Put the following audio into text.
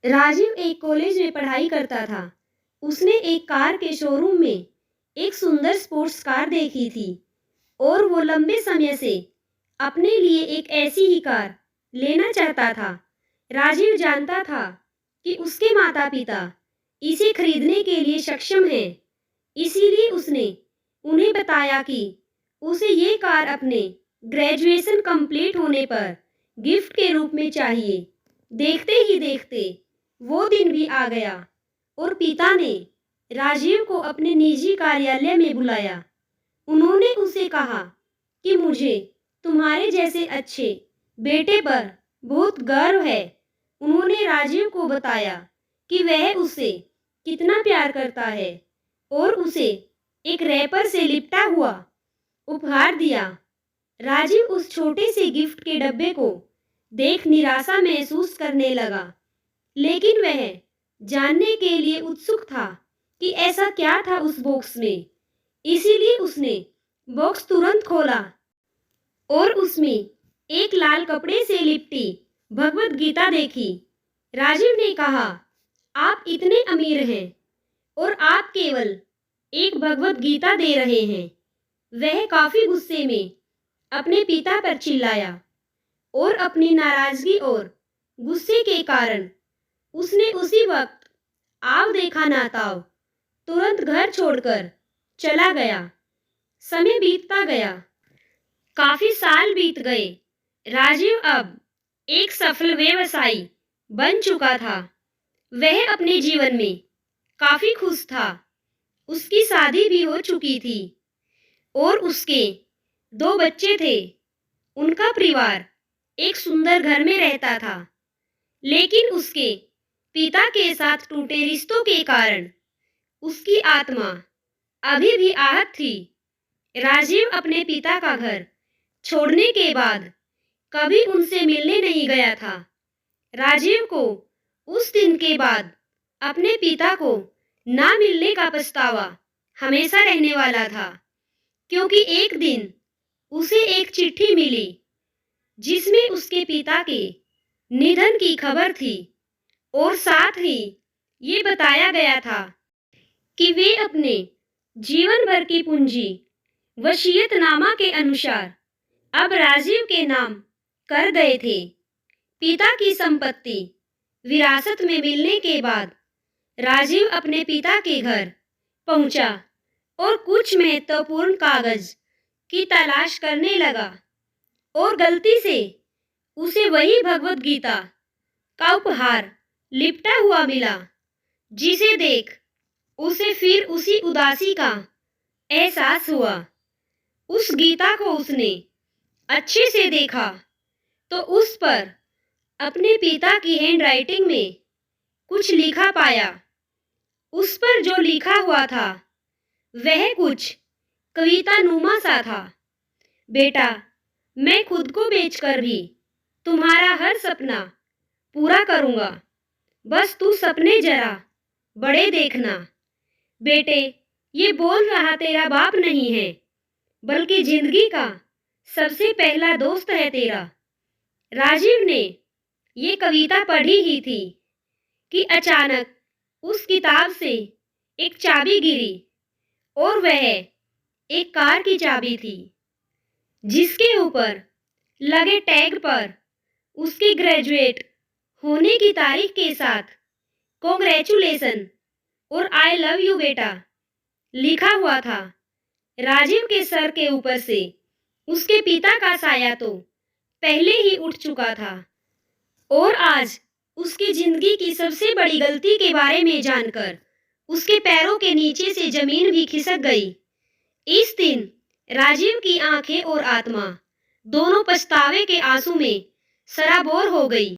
राजीव एक कॉलेज में पढ़ाई करता था। उसने एक कार के शोरूम में एक सुंदर स्पोर्ट्स कार देखी थी और वो लंबे समय से अपने लिए एक ऐसी ही कार लेना चाहता था। राजीव जानता था कि उसके माता-पिता इसे खरीदने के लिए सक्षम हैं, इसीलिए उसने उन्हें बताया कि उसे ये कार अपने ग्रेजुएशन कंप्लीट होने पर गिफ्ट के रूप में चाहिए। देखते ही देखते वो दिन भी आ गया और पिता ने राजीव को अपने निजी कार्यालय में बुलाया। उन्होंने उसे कहा कि मुझे तुम्हारे जैसे अच्छे बेटे पर बहुत गर्व है। उन्होंने राजीव को बताया कि वह उसे कितना प्यार करता है और उसे एक रैपर से लिपटा हुआ उपहार दिया। राजीव उस छोटे से गिफ्ट के डब्बे को देख निराशा महसूस करने लगा, लेकिन वह जानने के लिए उत्सुक था कि ऐसा क्या था उस बॉक्स में। इसीलिए उसने बॉक्स तुरंत खोला और उसमें एक लाल कपड़े से लिपटी भगवत गीता देखी। राजीव ने कहा, आप इतने अमीर हैं और आप केवल एक भगवत गीता दे रहे हैं। वह काफी गुस्से में अपने पिता पर चिल्लाया और अपनी नाराजगी और गुस्से के कारण उसने उसी वक्त आव देखा ना ताव तुरंत घर छोड़कर चला गया। समय बीतता गया, काफी साल बीत गए। राजीव अब एक सफल व्यवसायी बन चुका था। वह अपने जीवन में काफी खुश था। उसकी शादी भी हो चुकी थी और उसके 2 बच्चे थे। उनका परिवार एक सुंदर घर में रहता था, लेकिन उसके पिता के साथ टूटे रिश्तों के कारण उसकी आत्मा अभी भी आहत थी। राजीव अपने पिता का घर छोड़ने के बाद कभी उनसे मिलने नहीं गया था। राजीव को उस दिन के बाद अपने पिता को ना मिलने का पछतावा हमेशा रहने वाला था, क्योंकि एक दिन उसे एक चिट्ठी मिली जिसमें उसके पिता के निधन की खबर थी और साथ ही ये बताया गया था कि वे अपने जीवन भर की पूंजी वसीयतनामा के अनुसार अब राजीव के नाम कर गए थे। पिता की संपत्ति विरासत में मिलने के बाद राजीव अपने पिता के घर पहुंचा और कुछ महत्वपूर्ण कागज की तलाश करने लगा और गलती से उसे वही भगवत गीता का उपहार लिपटा हुआ मिला, जिसे देख उसे फिर उसी उदासी का एहसास हुआ। उस गीता को उसने अच्छे से देखा तो उस पर अपने पिता की हैंडराइटिंग में कुछ लिखा पाया। उस पर जो लिखा हुआ था वह कुछ कविता नुमा सा था। बेटा, मैं खुद को बेचकर भी तुम्हारा हर सपना पूरा करूंगा। बस तू सपने जरा बड़े देखना। बेटे, ये बोल रहा तेरा बाप नहीं है, बल्कि जिंदगी का सबसे पहला दोस्त है तेरा। राजीव ने ये कविता पढ़ी ही थी कि अचानक उस किताब से एक चाबी गिरी और वह एक कार की चाबी थी, जिसके ऊपर लगे टैग पर उसकी ग्रेजुएट होने की तारीख के साथ कॉन्ग्रेचुलेशन और आई लव यू बेटा लिखा हुआ था। राजीव के सर के ऊपर से उसके पिता का साया तो पहले ही उठ चुका था और आज उसकी जिंदगी की सबसे बड़ी गलती के बारे में जानकर उसके पैरों के नीचे से जमीन भी खिसक गई। इस दिन राजीव की आंखें और आत्मा दोनों पछतावे के आंसू में सराबोर हो गई।